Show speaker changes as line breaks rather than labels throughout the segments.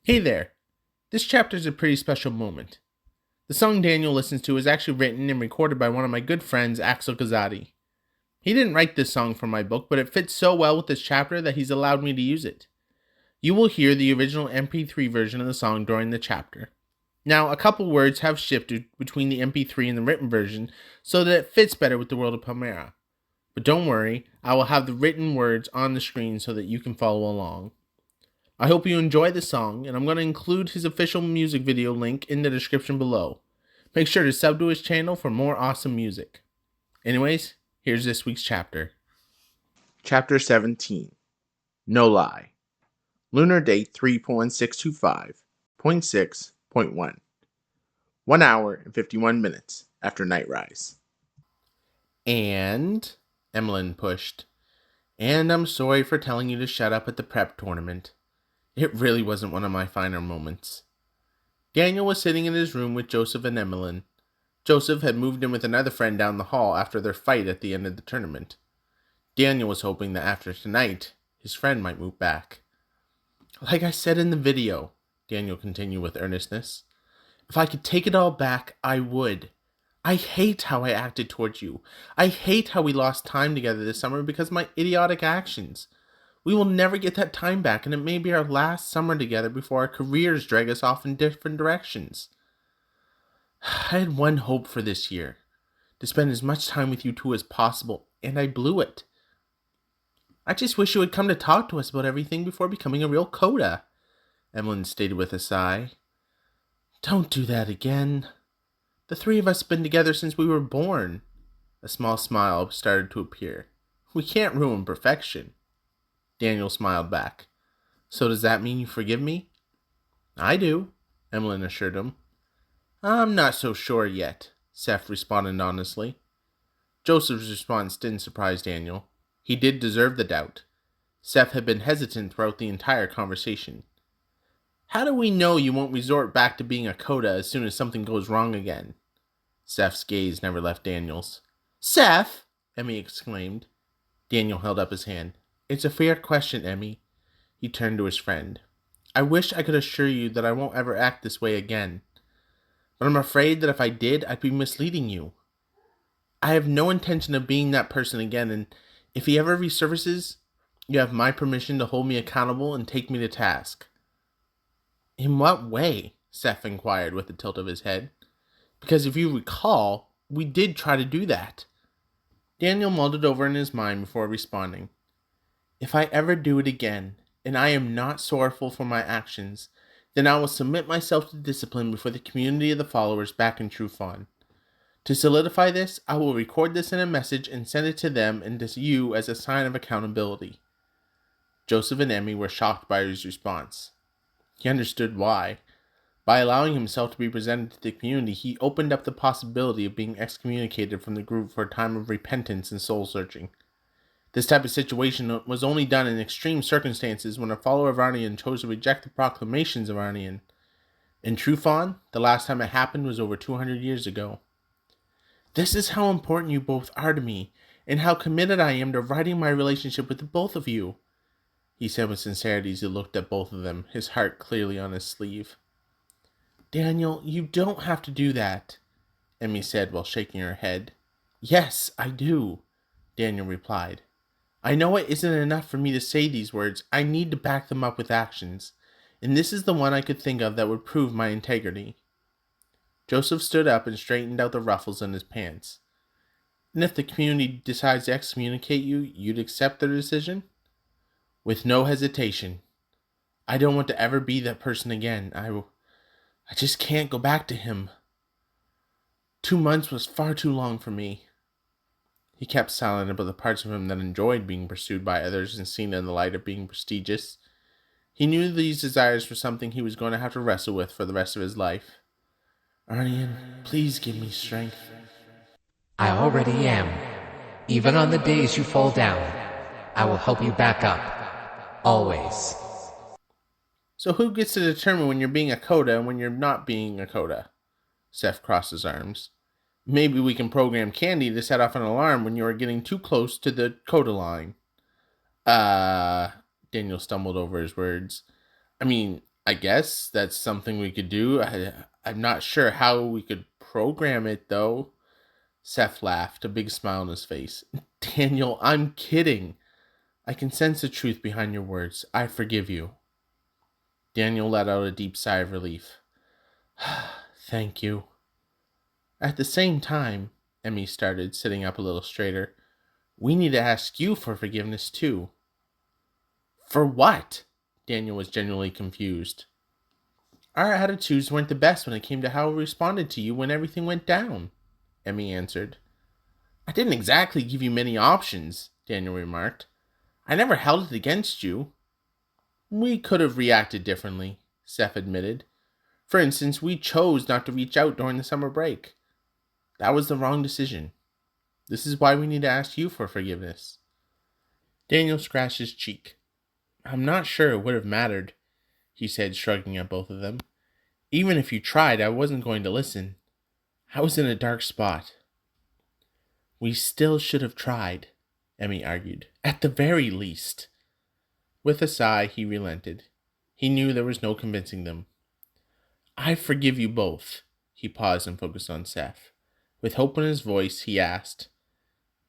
Hey there. This chapter is a pretty special moment. The song Daniel listens to is actually written and recorded by one of my good friends, Axel Gazadi. He didn't write this song for my book, but it fits so well with this chapter that he's allowed me to use it. You will hear the original MP3 version of the song during the chapter. Now, a couple words have shifted between the MP3 and the written version so that it fits better with the world of Palmara. But don't worry, I will have the written words on the screen so that you can follow along. I hope you enjoy the song, and I'm going to include his official music video link in the description below. Make sure to sub to his channel for more awesome music. Anyways, here's this week's chapter. Chapter 17. No Lie. Lunar date 3.1625.6.1. 1 hour and 51 minutes after night rise. And Emilyn pushed. And I'm sorry for telling you to shut up at the prep tournament. It really wasn't one of my finer moments. Daniel was sitting in his room with Joseph and Emilyn. Joseph had moved in with another friend down the hall after their fight at the end of the tournament. Daniel was hoping that after tonight, his friend might move back. Like I said in the video, Daniel continued with earnestness, if I could take it all back, I would. I hate how I acted towards you. I hate how we lost time together this summer because of my idiotic actions. We will never get that time back, and it may be our last summer together before our careers drag us off in different directions. I had one hope for this year, to spend as much time with you two as possible, and I blew it. I just wish you would come to talk to us about everything before becoming a real coda, Emilyn stated with a sigh. Don't do that again. The three of us have been together since we were born. A small smile started to appear. We can't ruin perfection. Daniel smiled back. So does that mean you forgive me? I do, Emilyn assured him. I'm not so sure yet, Seth responded honestly. Joseph's response didn't surprise Daniel. He did deserve the doubt. Seth had been hesitant throughout the entire conversation. How do we know you won't resort back to being a coda as soon as something goes wrong again? Seth's gaze never left Daniel's. Seth! Emmy exclaimed. Daniel held up his hand. It's a fair question, Emmy. He turned to his friend. I wish I could assure you that I won't ever act this way again. But I'm afraid that if I did, I'd be misleading you. I have no intention of being that person again, and if he ever resurfaces, you have my permission to hold me accountable and take me to task. In what way? Seth inquired with a tilt of his head. Because if you recall, we did try to do that. Daniel mulled it over in his mind before responding. If I ever do it again, and I am not sorrowful for my actions, then I will submit myself to discipline before the community of the followers back in Trufon. To solidify this, I will record this in a message and send it to them and to you as a sign of accountability. Joseph and Emmy were shocked by his response. He understood why. By allowing himself to be presented to the community, he opened up the possibility of being excommunicated from the group for a time of repentance and soul-searching. This type of situation was only done in extreme circumstances when a follower of Arnion chose to reject the proclamations of Arnion. In Trufon, the last time it happened was over 200 years ago. This is how important you both are to me, and how committed I am to righting my relationship with the both of you, he said with sincerity as he looked at both of them, his heart clearly on his sleeve. Daniel, you don't have to do that, Emmy said while shaking her head. Yes, I do, Daniel replied. I know it isn't enough for me to say these words. I need to back them up with actions, and this is the one I could think of that would prove my integrity. Joseph stood up and straightened out the ruffles in his pants. And if the community decides to excommunicate you, you'd accept their decision? With no hesitation. I don't want to ever be that person again. I just can't go back to him. 2 months was far too long for me. He kept silent about the parts of him that enjoyed being pursued by others and seen in the light of being prestigious. He knew these desires were something he was going to have to wrestle with for the rest of his life. Arnion, please give me strength.
I already am. Even on the days you fall down, I will help you back up. Always.
So who gets to determine when you're being a coda and when you're not being a coda? Seth crossed his arms. Maybe we can program Candy to set off an alarm when you are getting too close to the coda line. Daniel stumbled over his words. I guess that's something we could do. I'm not sure how we could program it, though. Seth laughed, a big smile on his face. Daniel, I'm kidding. I can sense the truth behind your words. I forgive you. Daniel let out a deep sigh of relief. Thank you. At the same time, Emmy started, sitting up a little straighter, we need to ask you for forgiveness, too. For what? Daniel was genuinely confused. Our attitudes weren't the best when it came to how we responded to you when everything went down, Emmy answered. I didn't exactly give you many options, Daniel remarked. I never held it against you. We could have reacted differently, Seth admitted. For instance, we chose not to reach out during the summer break. That was the wrong decision. This is why we need to ask you for forgiveness. Daniel scratched his cheek. I'm not sure it would have mattered, he said, shrugging at both of them. Even if you tried, I wasn't going to listen. I was in a dark spot. We still should have tried, Emmy argued. At the very least. With a sigh, he relented. He knew there was no convincing them. I forgive you both. He paused and focused on Seth. With hope in his voice, he asked,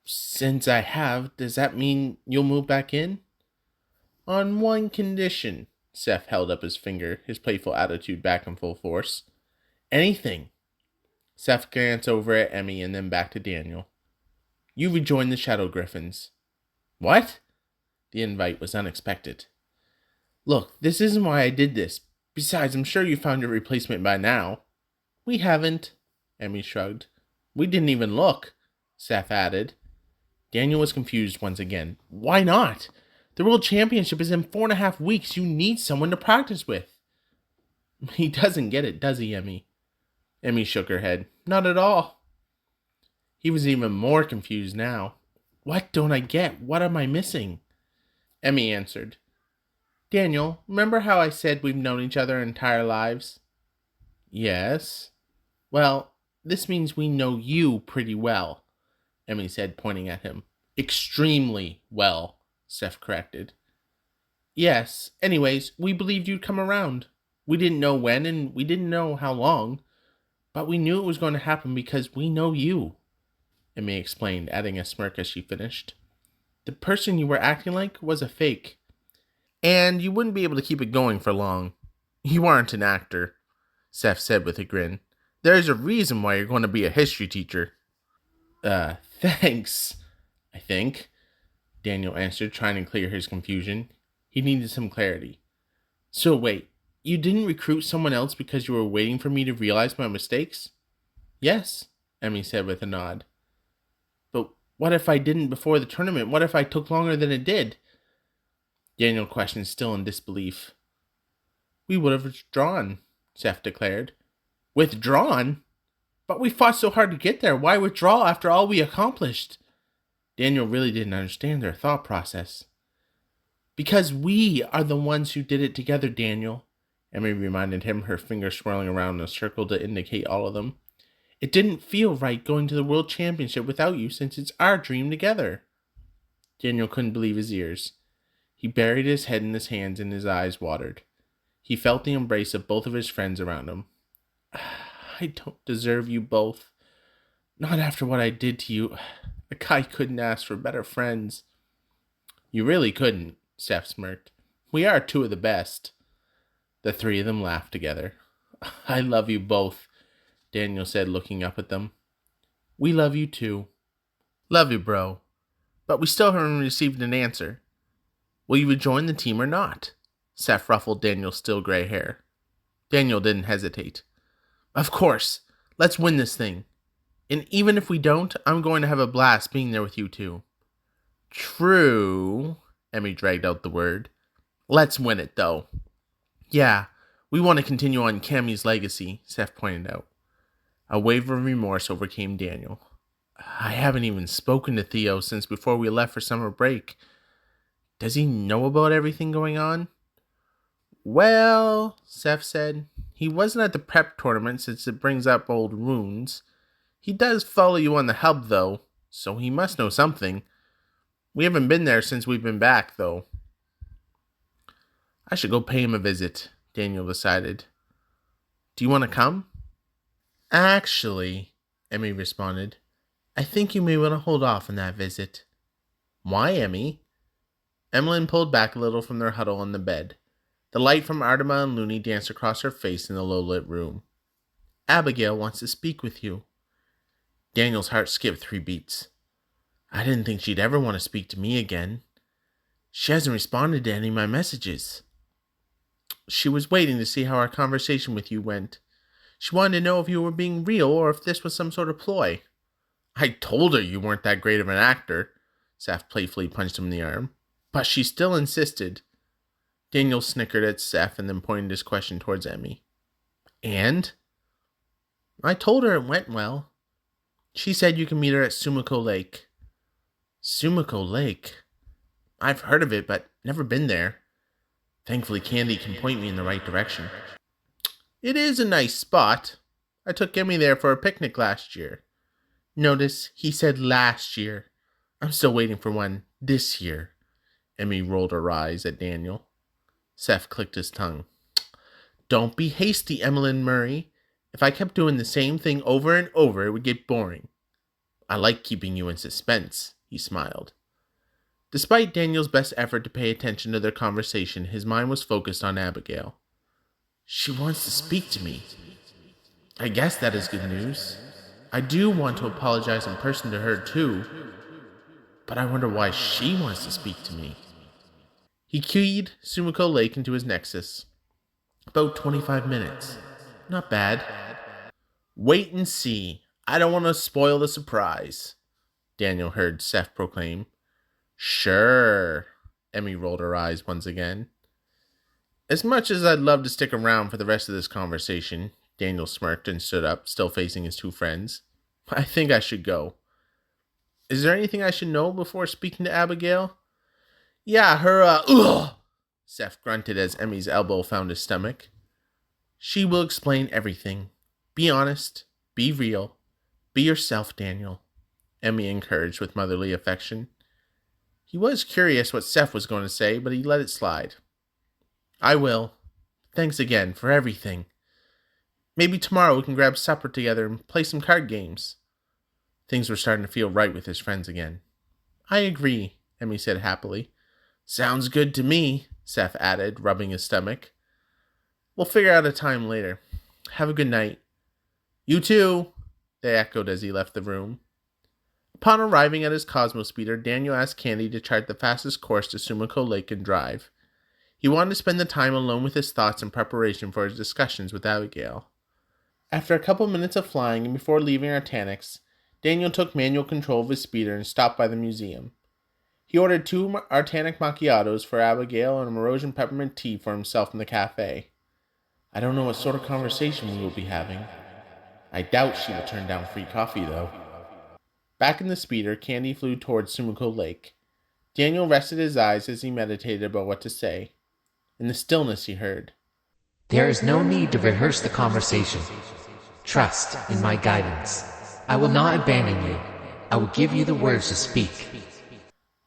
Since I have, does that mean you'll move back in? On one condition. Seth held up his finger, his playful attitude back in full force. Anything. Seth glanced over at Emmy and then back to Daniel. You rejoin the Shadow Gryphons. What? The invite was unexpected. Look, this isn't why I did this. Besides, I'm sure you found your replacement by now. We haven't, Emmy shrugged. We didn't even look, Seth added. Daniel was confused once again. Why not? The World Championship is in 4.5 weeks. You need someone to practice with. He doesn't get it, does he, Emmy? Emmy shook her head. Not at all. He was even more confused now. What don't I get? What am I missing? Emmy answered. Daniel, remember how I said we've known each other our entire lives? Yes. Well, this means we know you pretty well, Emmy said, pointing at him. Extremely well, Seth corrected. Yes, anyways, we believed you'd come around. We didn't know when and we didn't know how long, but we knew it was going to happen because we know you, Emmy explained, adding a smirk as she finished. The person you were acting like was a fake. And you wouldn't be able to keep it going for long. You aren't an actor, Seth said with a grin. There's a reason why you're going to be a history teacher. Thanks, I think, Daniel answered, trying to clear his confusion. He needed some clarity. So wait, you didn't recruit someone else because you were waiting for me to realize my mistakes? Yes, Emmy said with a nod. But what if I didn't before the tournament? What if I took longer than it did? Daniel questioned, still in disbelief. We would have withdrawn, Seth declared. Withdrawn? But we fought so hard to get there. Why withdraw after all we accomplished? Daniel really didn't understand their thought process. Because we are the ones who did it together, Daniel, Emmy reminded him, her finger swirling around in a circle to indicate all of them. It didn't feel right going to the World Championship without you since it's our dream together. Daniel couldn't believe his ears. He buried his head in his hands and his eyes watered. He felt the embrace of both of his friends around him. I don't deserve you both. Not after what I did to you. A guy couldn't ask for better friends. You really couldn't, Seth smirked. We are two of the best. The three of them laughed together. I love you both, Daniel said, looking up at them. We love you too. Love you, bro. But we still haven't received an answer. Will you rejoin the team or not? Seth ruffled Daniel's still gray hair. Daniel didn't hesitate. Of course. Let's win this thing. And even if we don't, I'm going to have a blast being there with you two. True. Emmy dragged out the word. Let's win it, though. Yeah, we want to continue on Cammy's legacy, Seth pointed out. A wave of remorse overcame Daniel. I haven't even spoken to Theo since before we left for summer break. Does he know about everything going on? Well, Seth said, he wasn't at the prep tournament since it brings up old wounds. He does follow you on the hub, though, so he must know something. We haven't been there since we've been back, though. I should go pay him a visit, Daniel decided. Do you want to come? Actually, Emmy responded, I think you may want to hold off on that visit. Why, Emmy? Emilyn pulled back a little from their huddle on the bed. The light from Artima and Looney danced across her face in the low-lit room. Abigail wants to speak with you. Daniel's heart skipped 3 beats. I didn't think she'd ever want to speak to me again. She hasn't responded to any of my messages. She was waiting to see how our conversation with you went. She wanted to know if you were being real or if this was some sort of ploy. I told her you weren't that great of an actor. Seth playfully punched him in the arm. But she still insisted. Daniel snickered at Seth and then pointed his question towards Emmy. And? I told her it went well. She said you can meet her at Sumiko Lake. Sumiko Lake? I've heard of it, but never been there. Thankfully, Candy can point me in the right direction. It is a nice spot. I took Emmy there for a picnic last year. Notice, he said last year. I'm still waiting for one this year. Emmy rolled her eyes at Daniel. Seth clicked his tongue. Don't be hasty, Emilyn Murry. If I kept doing the same thing over and over, it would get boring. I like keeping you in suspense, he smiled. Despite Daniel's best effort to pay attention to their conversation, his mind was focused on Abigail. She wants to speak to me. I guess that is good news. I do want to apologize in person to her too, but I wonder why she wants to speak to me. He keyed Sumiko Lake into his nexus. About 25 minutes. Not bad. Wait and see. I don't want to spoil the surprise, Daniel heard Seth proclaim. Sure. Emmy rolled her eyes once again. As much as I'd love to stick around for the rest of this conversation, Daniel smirked and stood up, still facing his 2 friends. I think I should go. Is there anything I should know before speaking to Abigail? Yeah, her, ugh! Seth grunted as Emmy's elbow found his stomach. She will explain everything. Be honest. Be real. Be yourself, Daniel, Emmy encouraged with motherly affection. He was curious what Seth was going to say, but he let it slide. I will. Thanks again for everything. Maybe tomorrow we can grab supper together and play some card games. Things were starting to feel right with his friends again. I agree, Emmy said happily. Sounds good to me, Seth added, rubbing his stomach. We'll figure out a time later. Have a good night. You too, they echoed as he left the room. Upon arriving at his Cosmospeeder, Daniel asked Candy to chart the fastest course to Sumiko Lake and drive. He wanted to spend the time alone with his thoughts in preparation for his discussions with Abigail. After a couple minutes of flying and before leaving Artanikst, Daniel took manual control of his speeder and stopped by the museum. He ordered 2 Artanic macchiatos for Abigail and a Morosian peppermint tea for himself in the cafe. I don't know what sort of conversation we will be having. I doubt she will turn down free coffee, though. Back in the speeder, Candy flew towards Sumiko Lake. Daniel rested his eyes as he meditated about what to say. In the stillness he heard.
There is no need to rehearse the conversation. Trust in my guidance. I will not abandon you. I will give you the words to speak.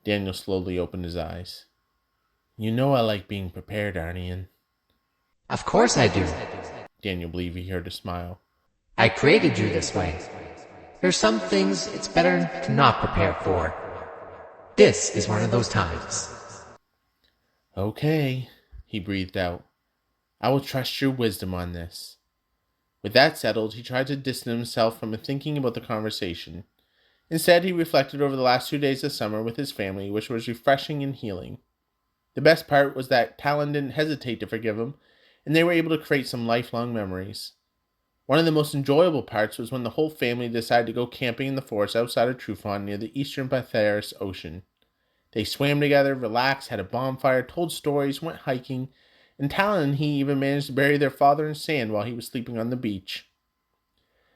Daniel slowly opened his eyes. You know I like being prepared, Arnion.
Of course I do.
Daniel believed he heard a smile.
I created you this way. There's some things it's better to not prepare for. This is one of those times.
Okay, he breathed out. I will trust your wisdom on this. With that settled, he tried to distance himself from thinking about the conversation. Instead, he reflected over the last 2 days of summer with his family, which was refreshing and healing. The best part was that Tallon didn't hesitate to forgive him, and they were able to create some lifelong memories. One of the most enjoyable parts was when the whole family decided to go camping in the forest outside of Trufon near the eastern Patharis Ocean. They swam together, relaxed, had a bonfire, told stories, went hiking, and Tallon and he even managed to bury their father in sand while he was sleeping on the beach.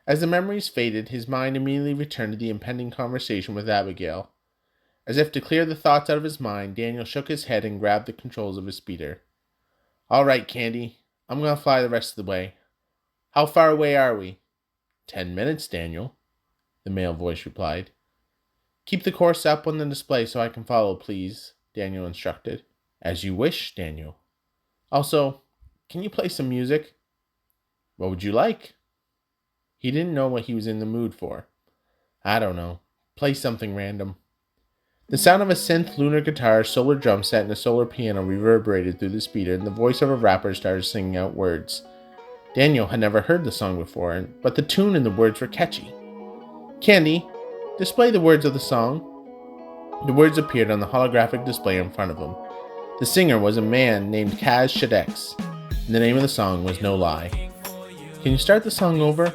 As the memories faded, his mind immediately returned to the impending conversation with Abigail. As if to clear the thoughts out of his mind, Daniel shook his head and grabbed the controls of his speeder. All right, Candy. I'm going to fly the rest of the way. How far away are we? 10 minutes, Daniel, the male voice replied. Keep the course up on the display so I can follow, please, Daniel instructed. As you wish, Daniel. Also, Can you play some music?" "What would you like?" He didn't know what he was in the mood for. "I don't know. Play something random." The sound of a synth lunar guitar, solar drum set, and a solar piano reverberated through the speaker, and the voice of a rapper started singing out words. Daniel had never heard the song before, but the tune and the words were catchy. "Candy, display the words of the song." The words appeared on the holographic display in front of him. The singer was a man named Kaz Shadex, and the name of the song was No Lie. "Can you start the song over?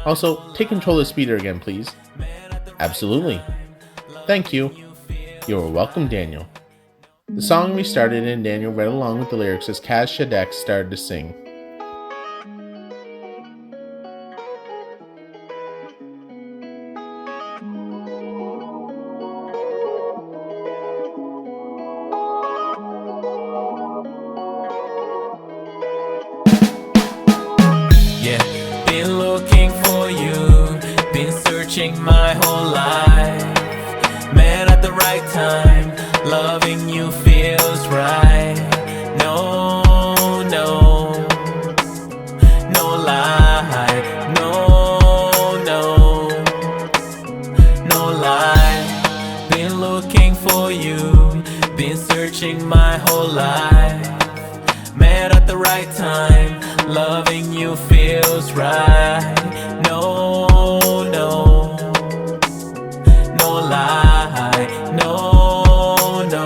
Also, take control of the speeder again, please." "Absolutely. Thank you." "You are welcome, Daniel." The song restarted and Daniel read along with the lyrics as Kaz Shadex started to sing.
Yeah, been looking for you, been searching my whole life. Met at the right time, loving you feels right. No, no, no lie. No, no, no lie. Been looking for you, been searching my whole life. Met at the right time, loving you feels right. No, no, no lie. No, no,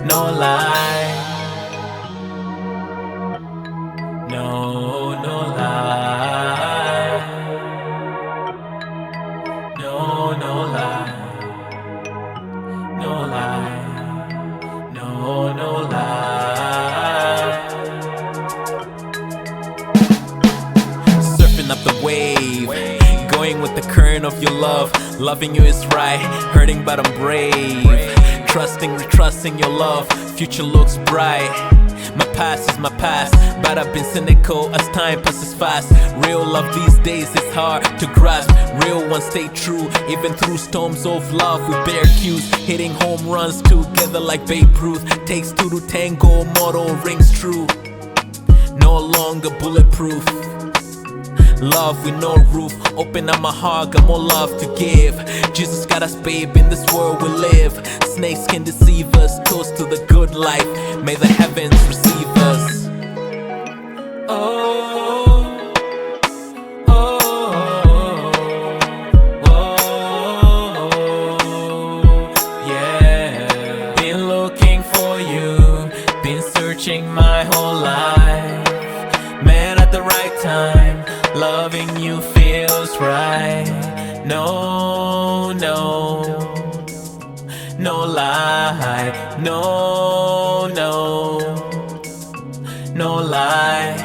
no lie. No, no lie. No, no lie. No lie. No, no lie. Surfing up the wave, going with the current of your love. Loving you is right, hurting but I'm brave. Trusting your love, future looks bright. My past is my past, but I've been cynical as time passes fast. Real love these days is hard to grasp. Real ones stay true, even through storms of love. We bear cues, hitting home runs together like Babe Ruth. Takes two to tango, motto rings true. No longer bulletproof. Love with no roof, open up my heart, got more love to give. Jesus got us, babe, in this world we live. Snakes can deceive us, toast to the good life. May the heavens receive us. Oh, oh, oh, oh, yeah. Been looking for you, been searching my whole life. Met at the right time, loving you feels right. No, no, no lie. No, no, no lie.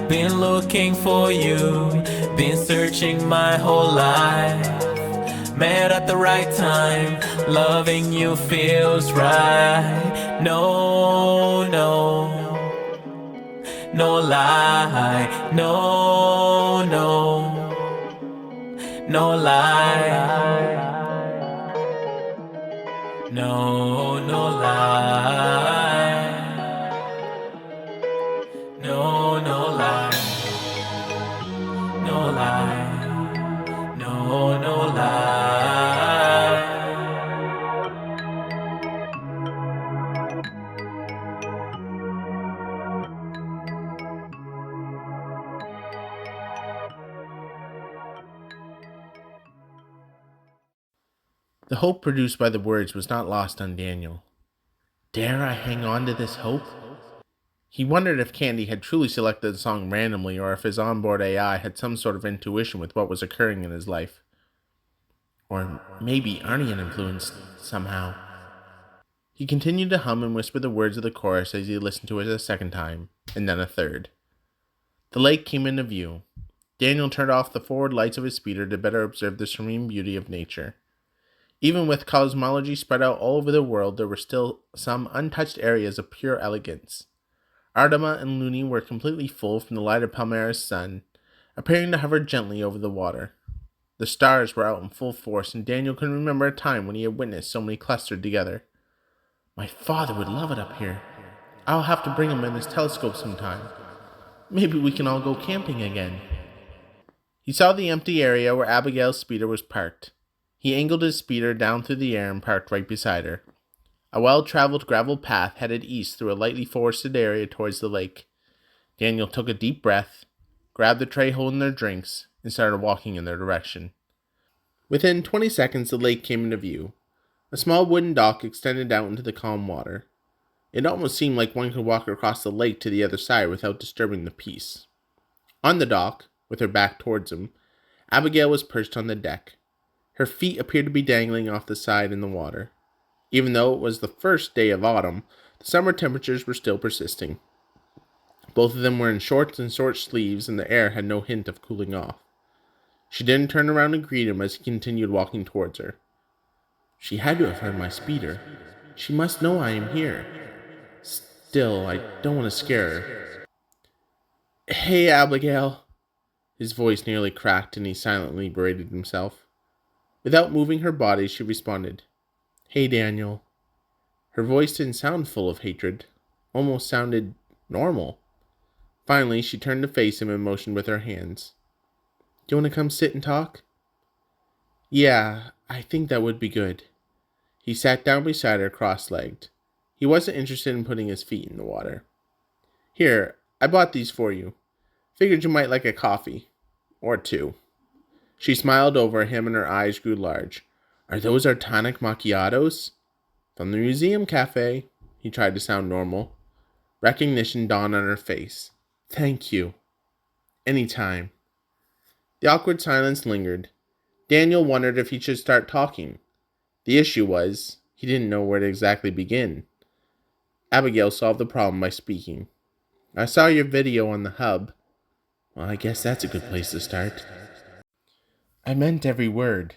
Been looking for you, been searching my whole life. Met at the right time, loving you feels right. No, no, no lie. No, no, no lie. No, no lie. No, no lie. No lie. No, no lie.
The hope produced by the words was not lost on Daniel. Dare I hang on to this hope? He wondered if Candy had truly selected the song randomly or if his onboard AI had some sort of intuition with what was occurring in his life. Or maybe Arnion influenced somehow. He continued to hum and whisper the words of the chorus as he listened to it a second time, and then a third. The lake came into view. Daniel turned off the forward lights of his speeder to better observe the serene beauty of nature. Even with cosmology spread out all over the world, there were still some untouched areas of pure elegance. Artema and Looney were completely full from the light of Palmara's sun, appearing to hover gently over the water. The stars were out in full force, and Daniel could remember a time when he had witnessed so many clustered together. My father would love it up here. I'll have to bring him in his telescope sometime. Maybe we can all go camping again. He saw the empty area where Abigail's speeder was parked. He angled his speeder down through the air and parked right beside her. A well-traveled gravel path headed east through a lightly forested area towards the lake. Daniel took a deep breath, grabbed the tray holding their drinks, and started walking in their direction. Within 20 seconds, the lake came into view. A small wooden dock extended out into the calm water. It almost seemed like one could walk across the lake to the other side without disturbing the peace. On the dock, with her back towards him, Abigail was perched on the deck. Her feet appeared to be dangling off the side in the water. Even though it was the first day of autumn, the summer temperatures were still persisting. Both of them were in shorts and short sleeves, and the air had no hint of cooling off. She didn't turn around and greet him as he continued walking towards her. She had to have heard my speeder. She must know I am here. Still, I don't want to scare her. Hey, Abigail. His voice nearly cracked, and he silently berated himself. Without moving her body, she responded, Hey, Daniel. Her voice didn't sound full of hatred. Almost sounded normal. Finally, she turned to face him and motioned with her hands. Do you want to come sit and talk? Yeah, I think that would be good. He sat down beside her, cross-legged. He wasn't interested in putting his feet in the water. Here, I bought these for you. Figured you might like a coffee. Or two. She smiled over at him and her eyes grew large. Are those Artanik macchiatos? From the museum cafe. He tried to sound normal. Recognition dawned on her face. Thank you. Anytime. The awkward silence lingered. Daniel wondered if he should start talking. The issue was, he didn't know where to exactly begin. Abigail solved the problem by speaking. I saw your video on the hub. Well, I guess that's a good place to start. I meant every word.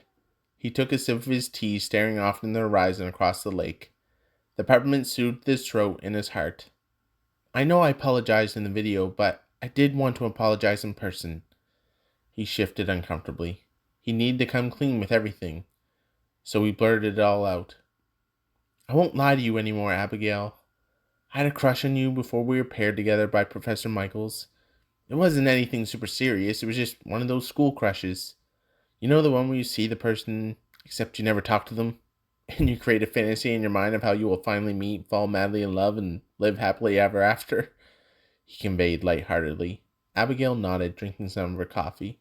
He took a sip of his tea, staring off into the horizon across the lake. The peppermint soothed his throat and his heart. I know I apologized in the video, but I did want to apologize in person. He shifted uncomfortably. He needed to come clean with everything. So he blurted it all out. I won't lie to you anymore, Abigail. I had a crush on you before we were paired together by Professor Michaels. It wasn't anything super serious. It was just one of those school crushes. You know, the one where you see the person, except you never talk to them, and you create a fantasy in your mind of how you will finally meet, fall madly in love, and live happily ever after? He conveyed lightheartedly. Abigail nodded, drinking some of her coffee.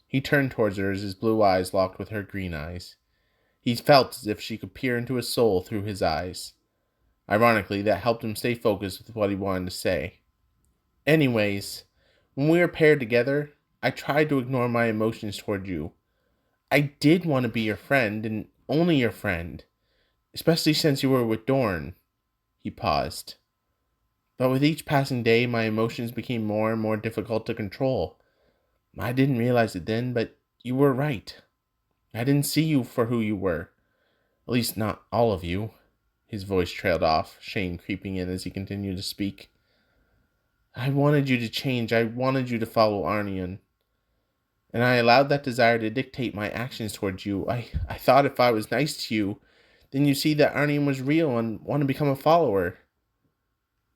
He turned towards her as his blue eyes locked with her green eyes. He felt as if she could peer into his soul through his eyes. Ironically, that helped him stay focused with what he wanted to say. Anyways, when we were paired together, I tried to ignore my emotions toward you. I did want to be your friend, and only your friend. Especially since you were with Dorn. He paused. But with each passing day, my emotions became more and more difficult to control. I didn't realize it then, but you were right. I didn't see you for who you were. At least not all of you. His voice trailed off, shame creeping in as he continued to speak. I wanted you to change. I wanted you to follow Arnion. And I allowed that desire to dictate my actions towards you. I thought if I was nice to you, then you see that Arnion was real and want to become a follower.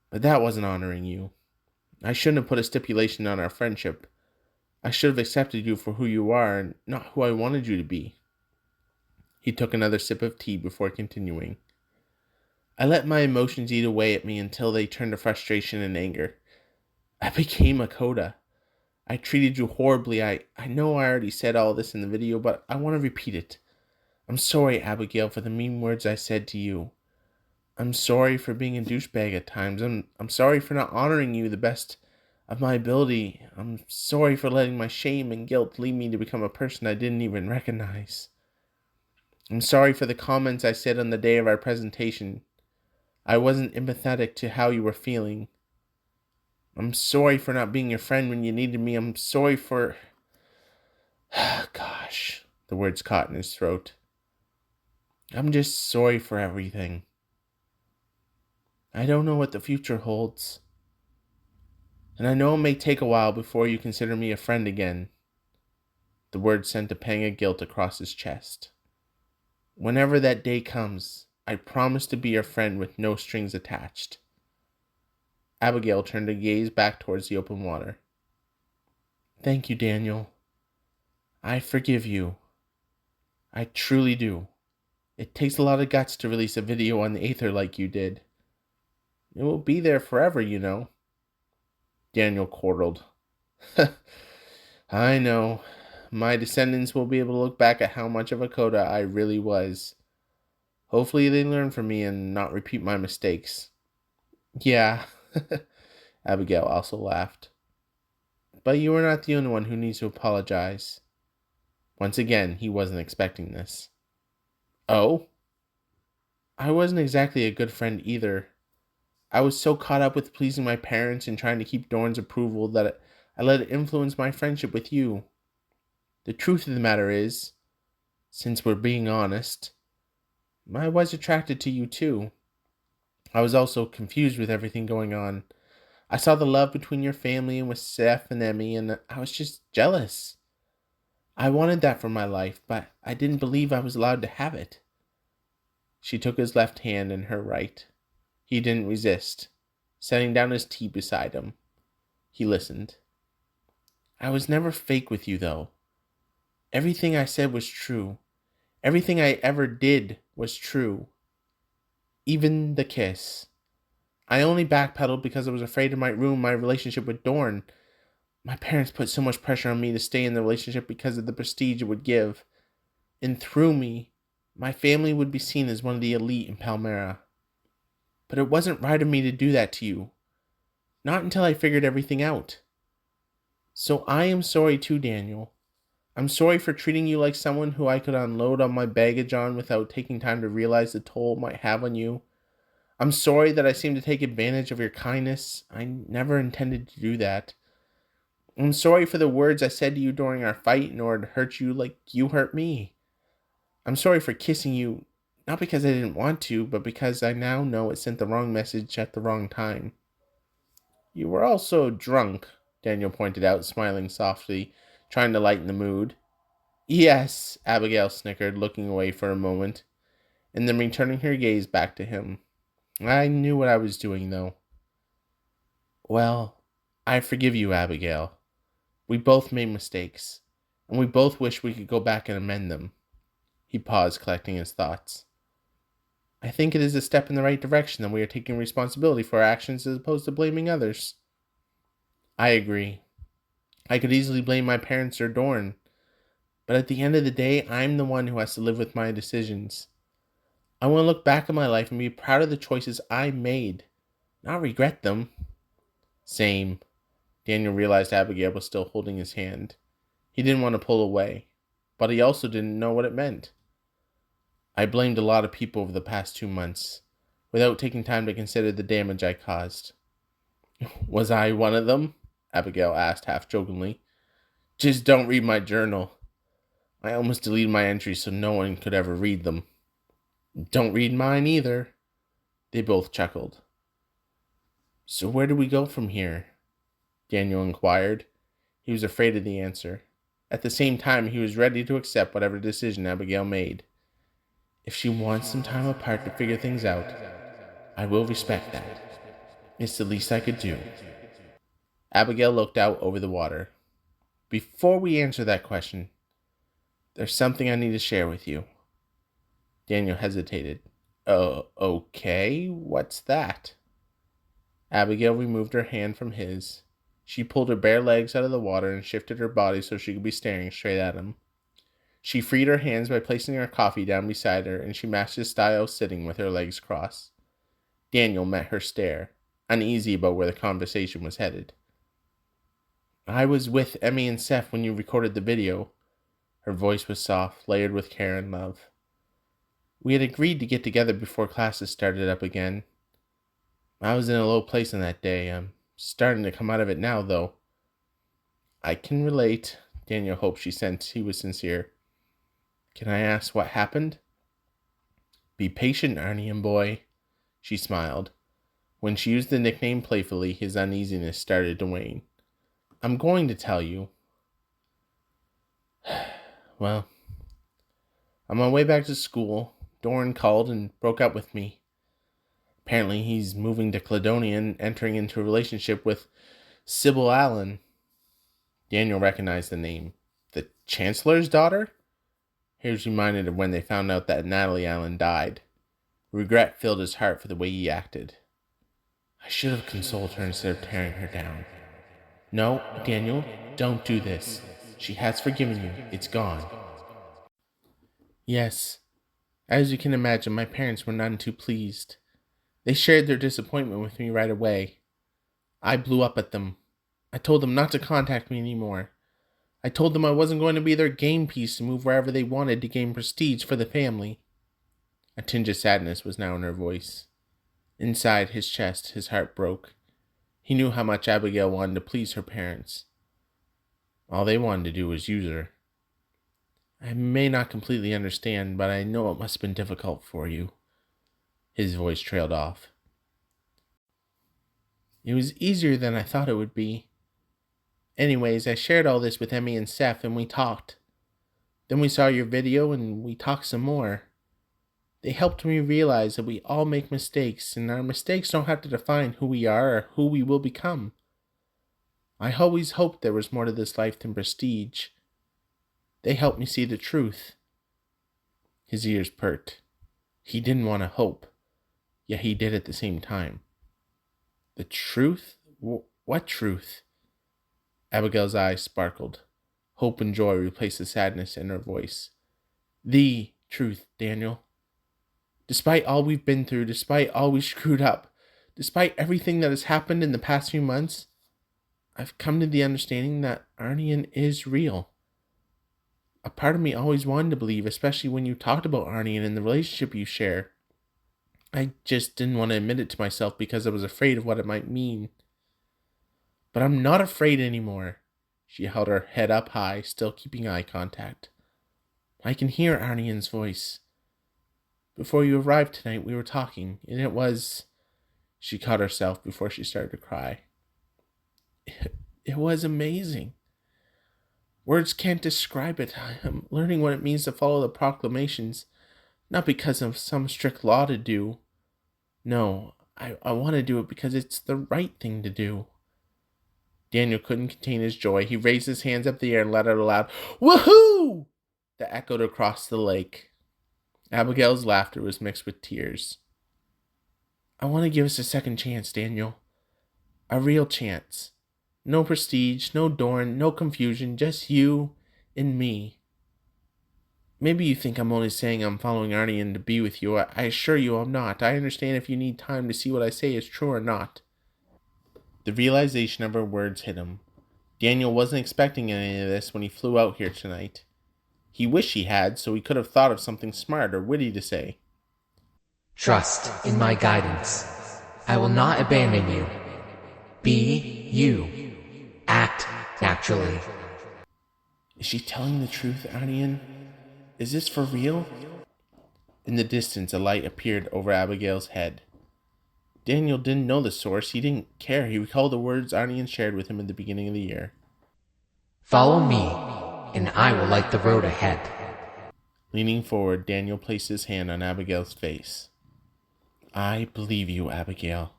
But that wasn't honoring you. I shouldn't have put a stipulation on our friendship. I should have accepted you for who you are and not who I wanted you to be. He took another sip of tea before continuing. I let my emotions eat away at me until they turned to frustration and anger. I became a coda. I treated you horribly. I know I already said all this in the video, but I want to repeat it. I'm sorry, Abigail, for the mean words I said to you. I'm sorry for being a douchebag at times. I'm sorry for not honoring you the best of my ability. I'm sorry for letting my shame and guilt lead me to become a person I didn't even recognize. I'm sorry for the comments I said on the day of our presentation. I wasn't empathetic to how you were feeling. I'm sorry for not being your friend when you needed me. I'm sorry for... Gosh, the words caught in his throat. I'm just sorry for everything. I don't know what the future holds. And I know it may take a while before you consider me a friend again. The words sent a pang of guilt across his chest. Whenever that day comes, I promise to be your friend with no strings attached. Abigail turned to gaze back towards the open water. Thank you, Daniel. I forgive you. I truly do. It takes a lot of guts to release a video on the Aether like you did. It will be there forever, you know. Daniel chortled. I know. My descendants will be able to look back at how much of a coda I really was. Hopefully they learn from me and not repeat my mistakes. Yeah. Abigail also laughed. But you are not the only one who needs to apologize. Once again, he wasn't expecting this. Oh? I wasn't exactly a good friend either. I was so caught up with pleasing my parents and trying to keep Dorn's approval that I let it influence my friendship with you. The truth of the matter is, since we're being honest, I was attracted to you too. I was also confused with everything going on. I saw the love between your family and with Seth and Emmy, and I was just jealous. I wanted that for my life, but I didn't believe I was allowed to have it. She took his left hand in her right. He didn't resist, setting down his tea beside him. He listened. I was never fake with you, though. Everything I said was true. Everything I ever did was true. Even the kiss. I only backpedaled because I was afraid it might ruin my relationship with Dorn. My parents put so much pressure on me to stay in the relationship because of the prestige it would give. And through me, my family would be seen as one of the elite in Palmara. But it wasn't right of me to do that to you. Not until I figured everything out. So I am sorry too, Daniel. I'm sorry for treating you like someone who I could unload all my baggage on without taking time to realize the toll it might have on you. I'm sorry that I seemed to take advantage of your kindness. I never intended to do that. I'm sorry for the words I said to you during our fight in order to hurt you like you hurt me. I'm sorry for kissing you, not because I didn't want to, but because I now know it sent the wrong message at the wrong time. You were also drunk, Daniel pointed out, smiling softly, trying to lighten the mood. Yes, Abigail snickered, looking away for a moment, and then returning her gaze back to him. I knew what I was doing, though. Well, I forgive you, Abigail. We both made mistakes, and we both wish we could go back and amend them. He paused, collecting his thoughts. I think it is a step in the right direction that we are taking responsibility for our actions as opposed to blaming others. I agree. I could easily blame my parents or Dorn, but at the end of the day, I'm the one who has to live with my decisions. I want to look back at my life and be proud of the choices I made, not regret them. Same. Daniel realized Abigail was still holding his hand. He didn't want to pull away, but he also didn't know what it meant. I blamed a lot of people over the past 2 months, without taking time to consider the damage I caused. Was I one of them? Abigail asked half-jokingly. Just don't read my journal. I almost deleted my entries so no one could ever read them. Don't read mine either. They both chuckled. So where do we go from here? Daniel inquired. He was afraid of the answer. At the same time, he was ready to accept whatever decision Abigail made. If she wants some time apart to figure things out, I will respect that. It's the least I could do. Abigail looked out over the water. Before we answer that question, there's something I need to share with you. Daniel hesitated. Okay, what's that? Abigail removed her hand from his. She pulled her bare legs out of the water and shifted her body so she could be staring straight at him. She freed her hands by placing her coffee down beside her, and she matched his style sitting with her legs crossed. Daniel met her stare, uneasy about where the conversation was headed. I was with Emmy and Seth when you recorded the video. Her voice was soft, layered with care and love. We had agreed to get together before classes started up again. I was in a low place on that day. I'm starting to come out of it now, though. I can relate. Daniel hoped she sensed he was sincere. Can I ask what happened? Be patient, Arnion boy, she smiled. When she used the nickname playfully, his uneasiness started to wane. I'm going to tell you. Well, on my way back to school, Dorn called and broke up with me. Apparently he's moving to Cladonia and entering into a relationship with Sybil Allen. Daniel recognized the name. The Chancellor's daughter? He was reminded of when they found out that Natalie Allen died. Regret filled his heart for the way he acted. I should have consoled her instead of tearing her down. No, Daniel, don't do this. She has forgiven you. It's gone. Yes. As you can imagine, my parents were none too pleased. They shared their disappointment with me right away. I blew up at them. I told them not to contact me anymore. I told them I wasn't going to be their game piece to move wherever they wanted to gain prestige for the family. A tinge of sadness was now in her voice. Inside his chest, his heart broke. He knew how much Abigale wanted to please her parents. All they wanted to do was use her. I may not completely understand, but I know it must have been difficult for you. His voice trailed off. It was easier than I thought it would be. Anyways, I shared all this with Emmy and Seth, and we talked. Then we saw your video, and we talked some more. They helped me realize that we all make mistakes, and our mistakes don't have to define who we are or who we will become. I always hoped there was more to this life than prestige. They helped me see the truth. His ears perked. He didn't want to hope, yet he did at the same time. The truth? What truth? Abigale's eyes sparkled. Hope and joy replaced the sadness in her voice. The truth, Daniel. Despite all we've been through, despite all we screwed up, despite everything that has happened in the past few months, I've come to the understanding that Arnion is real. A part of me always wanted to believe, especially when you talked about Arnion and the relationship you share. I just didn't want to admit it to myself because I was afraid of what it might mean. But I'm not afraid anymore. She held her head up high, still keeping eye contact. I can hear Arnion's voice. Before you arrived tonight, we were talking, and it was... She caught herself before she started to cry. It was amazing. Words can't describe it. I'm learning what it means to follow the proclamations, not because of some strict law to do. No, I want to do it because it's the right thing to do. Daniel couldn't contain his joy. He raised his hands up in the air and let out a loud "Woohoo!" that echoed across the lake. Abigale's laughter was mixed with tears. I want to give us a second chance, Daniel. A real chance. No prestige, no Dorn, no confusion, just you and me. Maybe you think I'm only saying I'm following Arnion to be with you. I assure you I'm not. I understand if you need time to see what I say is true or not. The realization of her words hit him. Daniel wasn't expecting any of this when he flew out here tonight. He wished he had, so he could have thought of something smart or witty to say.
Trust in my guidance. I will not abandon you. Be you. Act naturally.
Is she telling the truth, Arnion? Is this for real? In the distance, a light appeared over Abigale's head. Daniel didn't know the source. He didn't care. He recalled the words Arnion shared with him at the beginning of the year.
Follow me, and I will light the road ahead.
Leaning forward, Daniel placed his hand on Abigale's face. I believe you, Abigale.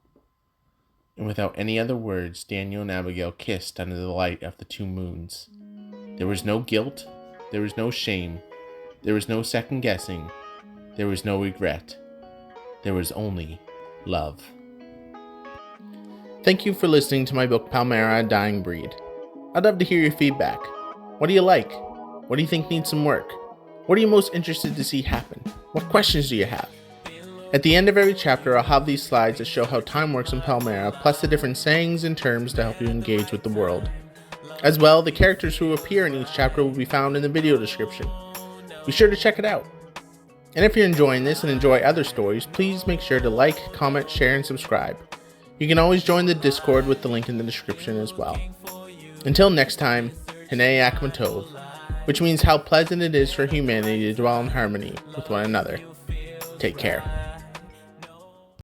And without any other words, Daniel and Abigale kissed under the light of the two moons. There was no guilt. There was no shame. There was no second guessing. There was no regret. There was only love. Thank you for listening to my book, Palmara, A Dying Breed. I'd love to hear your feedback. What do you like? What do you think needs some work? What are you most interested to see happen? What questions do you have? At the end of every chapter, I'll have these slides that show how time works in Palmara, plus the different sayings and terms to help you engage with the world. As well, the characters who appear in each chapter will be found in the video description. Be sure to check it out. And if you're enjoying this and enjoy other stories, please make sure to like, comment, share, and subscribe. You can always join the Discord with the link in the description as well. Until next time, Hine Akmatov, which means how pleasant it is for humanity to dwell in harmony with one another. Take care.